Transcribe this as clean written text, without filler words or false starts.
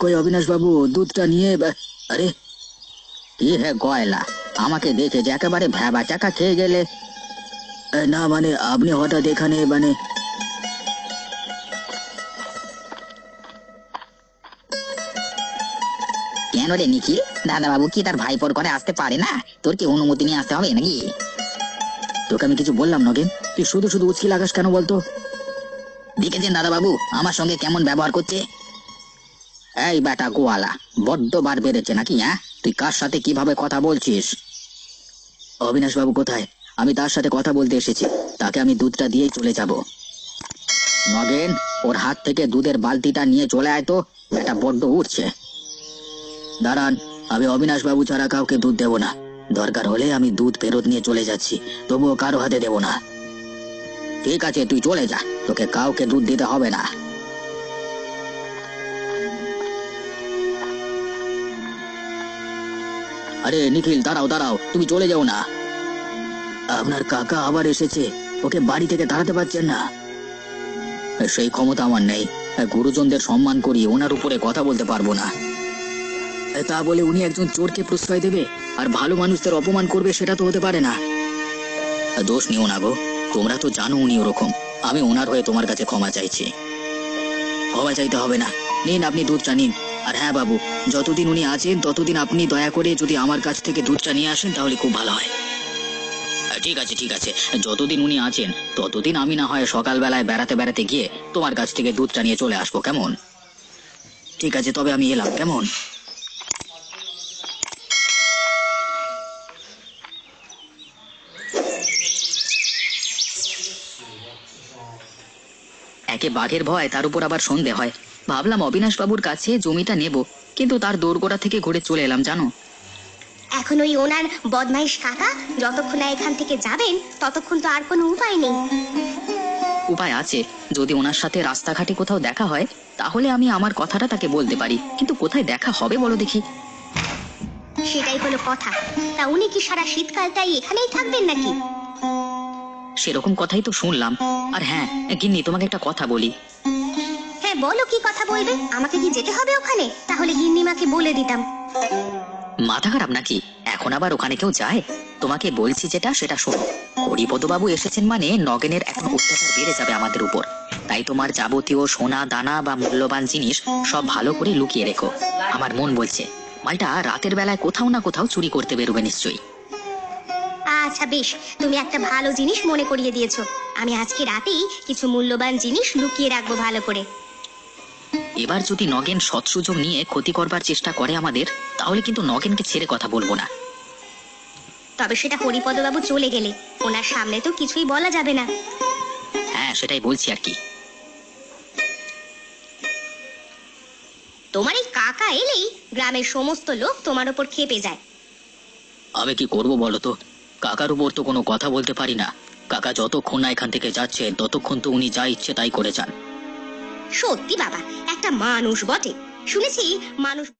কই অবিনাশ বাবু, দুধটা নিয়ে আরে কি হে গয়লা, আমাকে দেখে যে একেবারে ভ্যাবা চাকা খেয়ে গেলে। না মানে আপনি হঠাৎ এখানে মানে। কেন রে নিখিল, দাদা বাবু কি তার ভাইপোর করে আসতে পারে না? তোর কি অনুমতি নিয়ে আসতে হবে নাকি? তোকে আমি কিছু বললাম নগেন, তুই শুধু শুধু উচকি লাগাস কেন বলতো? দেখেছেন দাদা বাবু আমার সঙ্গে কেমন ব্যবহার করছে? এই বেটা গোয়ালা, বড্ড বার বেড়েছে নাকি? হ্যাঁ, তুই কার সাথে কিভাবে কথা বলছিস? অবিনাশ বাবু কোথায়? আমি তার সাথে কথা বলতে এসেছি, তাকে আমি দুধটা দিয়েই চলে যাব। নগেন, ওর হাত থেকে দুধের বালতিটা নিয়ে চলে আয় তো, এটা বড্ড উঠছে। দাঁড়ান, আমি অবিনাশ বাবু ছাড়া কাউকে দুধ দেব না। দরকার হলে আমি দুধ ফেরত নিয়ে চলে যাচ্ছি, তবুও কারো হাতে দেব না। ঠিক আছে, তুই চলে যা, তোকে কাউকে দুধ দিতে হবে না। আরে নিখিল, দাঁড়াও দাঁড়াও, তুমি চলে যাও না। আপনার কাকা আবার এসেছে, ওকে বাড়ি থেকে তাড়াতে পারছেন না? সেই ক্ষমতা আমার নেই, গুরুজনদের সম্মান করি, ওনার উপরে কথা বলতে পারবো না। তা বলে উনি একজন চোরকে প্রশ্রয় দেবে আর ভালো মানুষদের অপমান করবে, সেটা তো হতে পারে না। দোষ নিও না গো, তোমরা তো জানো উনি ওরকম। আমি ওনার হয়ে তোমার কাছে ক্ষমা চাইছি। ক্ষমা চাইতে হবে না, নিন আপনি দুধটা নিন। আর হ্যাঁ বাবু, যতদিন উনি আছেন ততদিন আপনি দয়া করে যদি আমার কাছ থেকে দুধটা নিয়ে আসেন তাহলে খুব ভালো হয়। ঠিক আছে ঠিক আছে, যতদিন উনি আছেন ততদিন আমি না হয় সকালবেলায় বেড়াতে বেড়াতে গিয়ে তোমার কাছ থেকে দুধটা নিয়ে চলে আসবো, কেমন? ঠিক আছে, তবে আমি এলাম, কেমন? একে বাঘের ভয়, তার উপর আবার সন্ধে হয়। ভাবলাম অবিনাশ বাবুর কাছে জমিটা নেব, কিন্তু তার দোরগোড়া থেকে ঘুরে চলে এলাম জানো। এখন ওই ওনার বদমাইশ কাকা যতক্ষণ না এখান থেকে যাবেন ততক্ষণ তো আর কোনো উপায় নেই। উপায় আছে, যদি ওনার সাথে রাস্তাঘাটে কোথাও দেখা হয় তাহলে আমি আমার কথাটা তাকে বলতে পারি, কিন্তু কোথায় দেখা হবে বলো দেখি? সেটাই হলো কথা। তা উনি কি সারা শীতকালটাই এখানেই থাকবেন নাকি? সেরকম কথাই তো শুনলাম। আর হ্যাঁ গিন্নি, তোমাকে একটা কথা বলি। হ্যাঁ বলো, কি কথা বলবে? আমাকে কি যেতে হবে ওখানে? তাহলে গিন্নিমাকে বলে দিতাম। মাথা খারাপ নাকি? এখন আবার ওখানে কেউ যায়? তোমাকে বলছি যেটা সেটা শোনো। হরিপদবাবু এসেছেন মানে নগেনের এখন অত্যাচার বেড়ে যাবে আমাদের উপর। তাই তোমার যাবতীয় সোনা দানা বা মূল্যবান জিনিস সব ভালো করে লুকিয়ে রেখো। আমার মন বলছে মালটা রাতের বেলায় কোথাও না কোথাও চুরি করতে বেরোবে নিশ্চয়ই। আচ্ছা বেশ, তুমি একটা ভালো জিনিস মনে করিয়ে দিয়েছো। আমি আজকে রাতেই কিছু মূল্যবান জিনিস লুকিয়ে রাখবো ভালো করে। এবার যদি নগেন সৎ সুযোগ নিয়ে ক্ষতি করবার চেষ্টা করে আমাদের, তাহলে কিন্তু নগেনকে ছেড়ে কথা বলবো না। তবে সেটা হরিপদবাবু চলে গেলে ওনার সামনে তো কিছুই বলা যাবে না। হ্যাঁ সেটাই বলছি আর কি। তোমার এই কাকা এলেই গ্রামের সমস্ত লোক তোমার উপর ক্ষেপে যায়। আমি কি করব বলো তো? কাকার উপর তো কোনো কথা বলতে পারি না। কাকা যতক্ষণ না এখান থেকে যাচ্ছে ততক্ষণ তো উনি যা ইচ্ছে তাই করে যান। সত্যি বাবা, একটা মানুষ বটে। শুনেছি মানুষ